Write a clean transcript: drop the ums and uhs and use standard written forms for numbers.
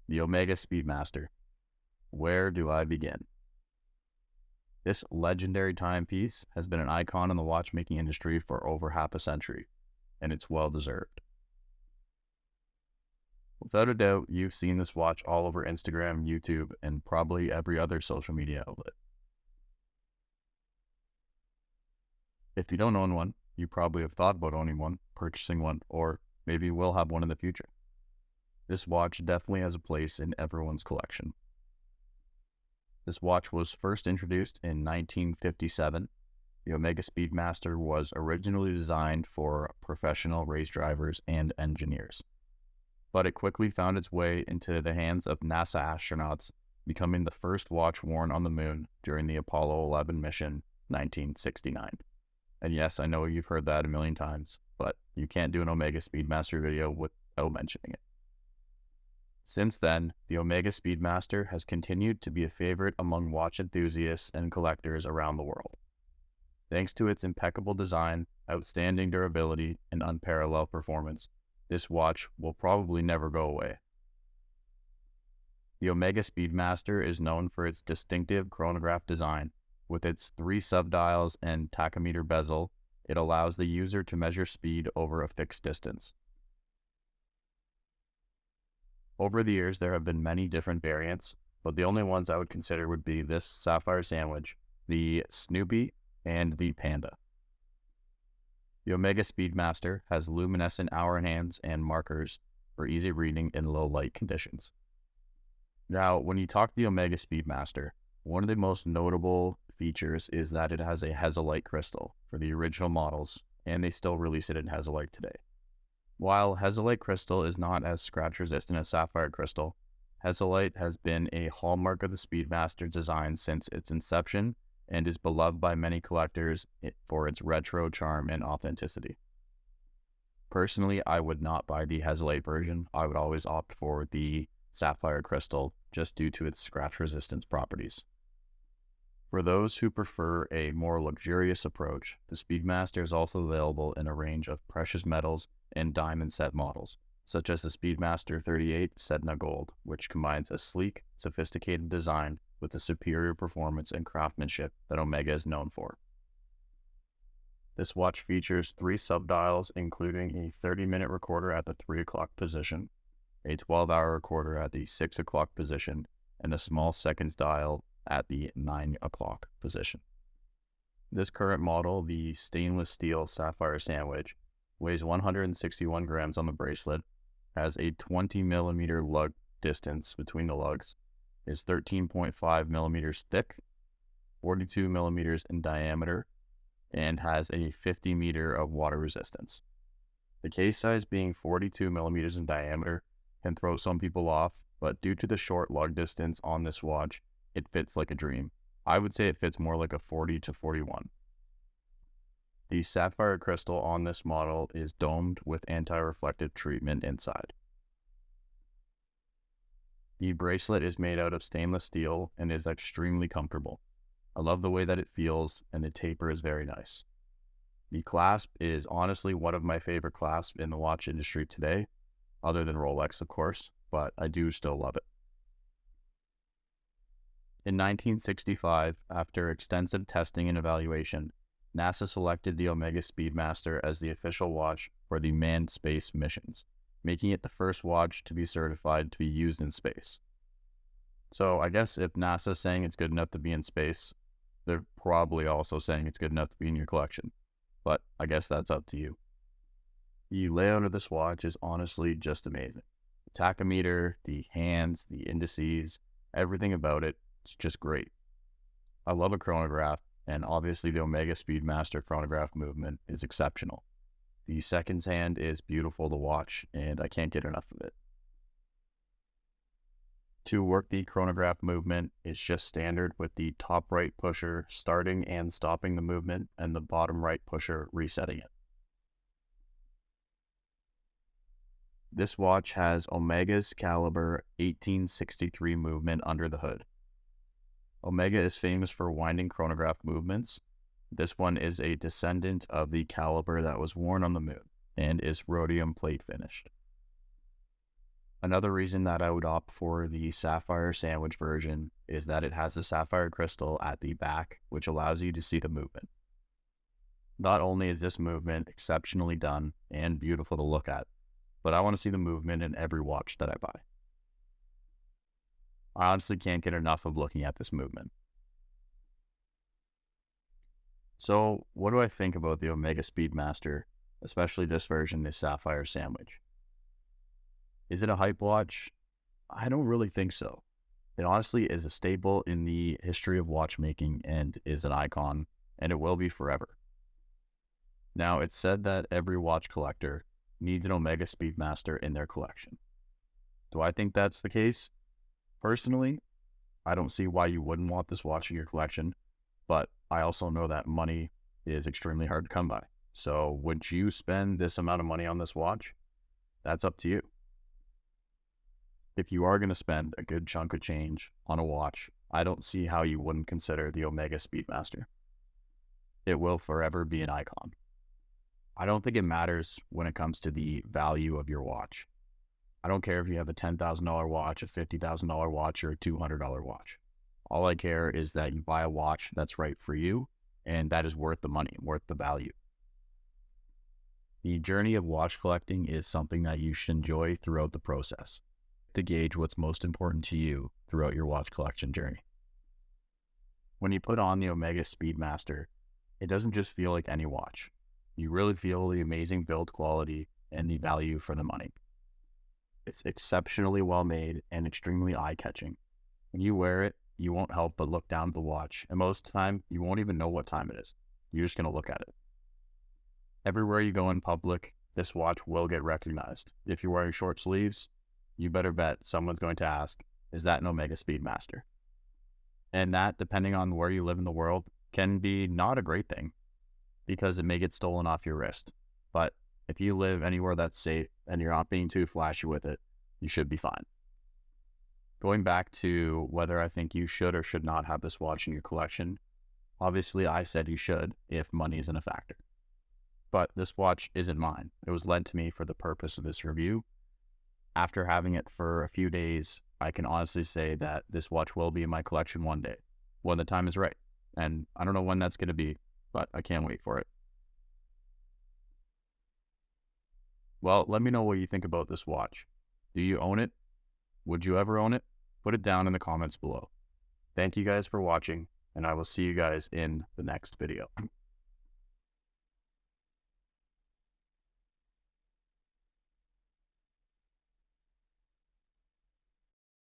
The Omega Speedmaster. Where do I begin? This legendary timepiece has been an icon in the watchmaking industry for over half a century, and it's well deserved. Without a doubt, you've seen this watch all over Instagram, YouTube, and probably every other social media outlet. If you don't own one, you probably have thought about owning one, purchasing one, or maybe will have one in the future. This watch definitely has a place in everyone's collection. This watch was first introduced in 1957. The Omega Speedmaster was originally designed for professional race drivers and engineers, but it quickly found its way into the hands of NASA astronauts, becoming the first watch worn on the moon during the Apollo 11 mission, 1969. And yes, I know you've heard that a million times, but you can't do an Omega Speedmaster video without mentioning it. Since then, the Omega Speedmaster has continued to be a favorite among watch enthusiasts and collectors around the world. Thanks to its impeccable design, outstanding durability, and unparalleled performance, this watch will probably never go away. The Omega Speedmaster is known for its distinctive chronograph design. With its 3 subdials and tachometer bezel, it allows the user to measure speed over a fixed distance. Over the years, there have been many different variants, but the only ones I would consider would be this sapphire sandwich, the Snoopy, and the Panda. The Omega Speedmaster has luminescent hour hands and markers for easy reading in low light conditions. Now, when you talk the Omega Speedmaster, one of the most notable features is that it has a Hezolite crystal for the original models, and they still release it in Hezolite today. While Hezolite crystal is not as scratch resistant as sapphire crystal, Hezolite has been a hallmark of the Speedmaster design since its inception and is beloved by many collectors for its retro charm and authenticity. Personally, I would not buy the Hezolite version. I would always opt for the sapphire crystal just due to its scratch resistance properties. For those who prefer a more luxurious approach, the Speedmaster is also available in a range of precious metals and diamond set models, such as the Speedmaster 38 Sedna Gold, which combines a sleek, sophisticated design with the superior performance and craftsmanship that Omega is known for. This watch features 3 subdials, including a 30-minute recorder at the 3 o'clock position, a 12-hour recorder at the 6 o'clock position, and a small seconds dial at the 9 o'clock position. This current model, the stainless steel sapphire sandwich, weighs 161 grams on the bracelet, has a 20 millimeter lug distance between the lugs, is 13.5 millimeters thick, 42 millimeters in diameter, and has a 50 meter of water resistance. The case size being 42 millimeters in diameter can throw some people off, but due to the short lug distance on this watch, it fits like a dream. I would say it fits more like a 40 to 41. The sapphire crystal on this model is domed with anti-reflective treatment inside. The bracelet is made out of stainless steel and is extremely comfortable. I love the way that it feels, and the taper is very nice. The clasp is honestly one of my favorite clasps in the watch industry today, other than Rolex, of course, but I do still love it. In 1965, after extensive testing and evaluation, NASA selected the Omega Speedmaster as the official watch for the manned space missions, making it the first watch to be certified to be used in space. So I guess if NASA's saying it's good enough to be in space, they're probably also saying it's good enough to be in your collection. But I guess that's up to you. The layout of this watch is honestly just amazing. The tachometer, the hands, the indices, everything about it. It's just great. I love a chronograph, and obviously the Omega Speedmaster chronograph movement is exceptional. The seconds hand is beautiful to watch, and I can't get enough of it. To work the chronograph movement, it's just standard with the top right pusher starting and stopping the movement, and the bottom right pusher resetting it. This watch has Omega's caliber 1863 movement under the hood. Omega is famous for winding chronograph movements. This one is a descendant of the caliber that was worn on the moon and is rhodium plate finished. Another reason that I would opt for the sapphire sandwich version is that it has the sapphire crystal at the back, which allows you to see the movement. Not only is this movement exceptionally done and beautiful to look at, but I want to see the movement in every watch that I buy. I honestly can't get enough of looking at this movement. So, what do I think about the Omega Speedmaster, especially this version, the Sapphire Sandwich? Is it a hype watch? I don't really think so. It honestly is a staple in the history of watchmaking and is an icon, and it will be forever. Now, it's said that every watch collector needs an Omega Speedmaster in their collection. Do I think that's the case? Personally, I don't see why you wouldn't want this watch in your collection, but I also know that money is extremely hard to come by. So would you spend this amount of money on this watch? That's up to you. If you are going to spend a good chunk of change on a watch, I don't see how you wouldn't consider the Omega Speedmaster. It will forever be an icon. I don't think it matters when it comes to the value of your watch. I don't care if you have a $10,000 watch, a $50,000 watch, or a $200 watch. All I care is that you buy a watch that's right for you and that is worth the money, worth the value. The journey of watch collecting is something that you should enjoy throughout the process to gauge what's most important to you throughout your watch collection journey. When you put on the Omega Speedmaster, it doesn't just feel like any watch. You really feel the amazing build quality and the value for the money. It's exceptionally well made and extremely eye-catching. When you wear it, you won't help but look down at the watch, and most of the time, you won't even know what time it is. You're just going to look at it. Everywhere you go in public, this watch will get recognized. If you're wearing short sleeves, you better bet someone's going to ask, is that an Omega Speedmaster? And that, depending on where you live in the world, can be not a great thing because it may get stolen off your wrist. But if you live anywhere that's safe and you're not being too flashy with it, you should be fine. Going back to whether I think you should or should not have this watch in your collection, obviously I said you should if money isn't a factor. But this watch isn't mine. It was lent to me for the purpose of this review. After having it for a few days, I can honestly say that this watch will be in my collection one day, when the time is right. And I don't know when that's going to be, but I can't wait for it. Well, let me know what you think about this watch. Do you own it? Would you ever own it? Put it down in the comments below. Thank you guys for watching, and I will see you guys in the next video.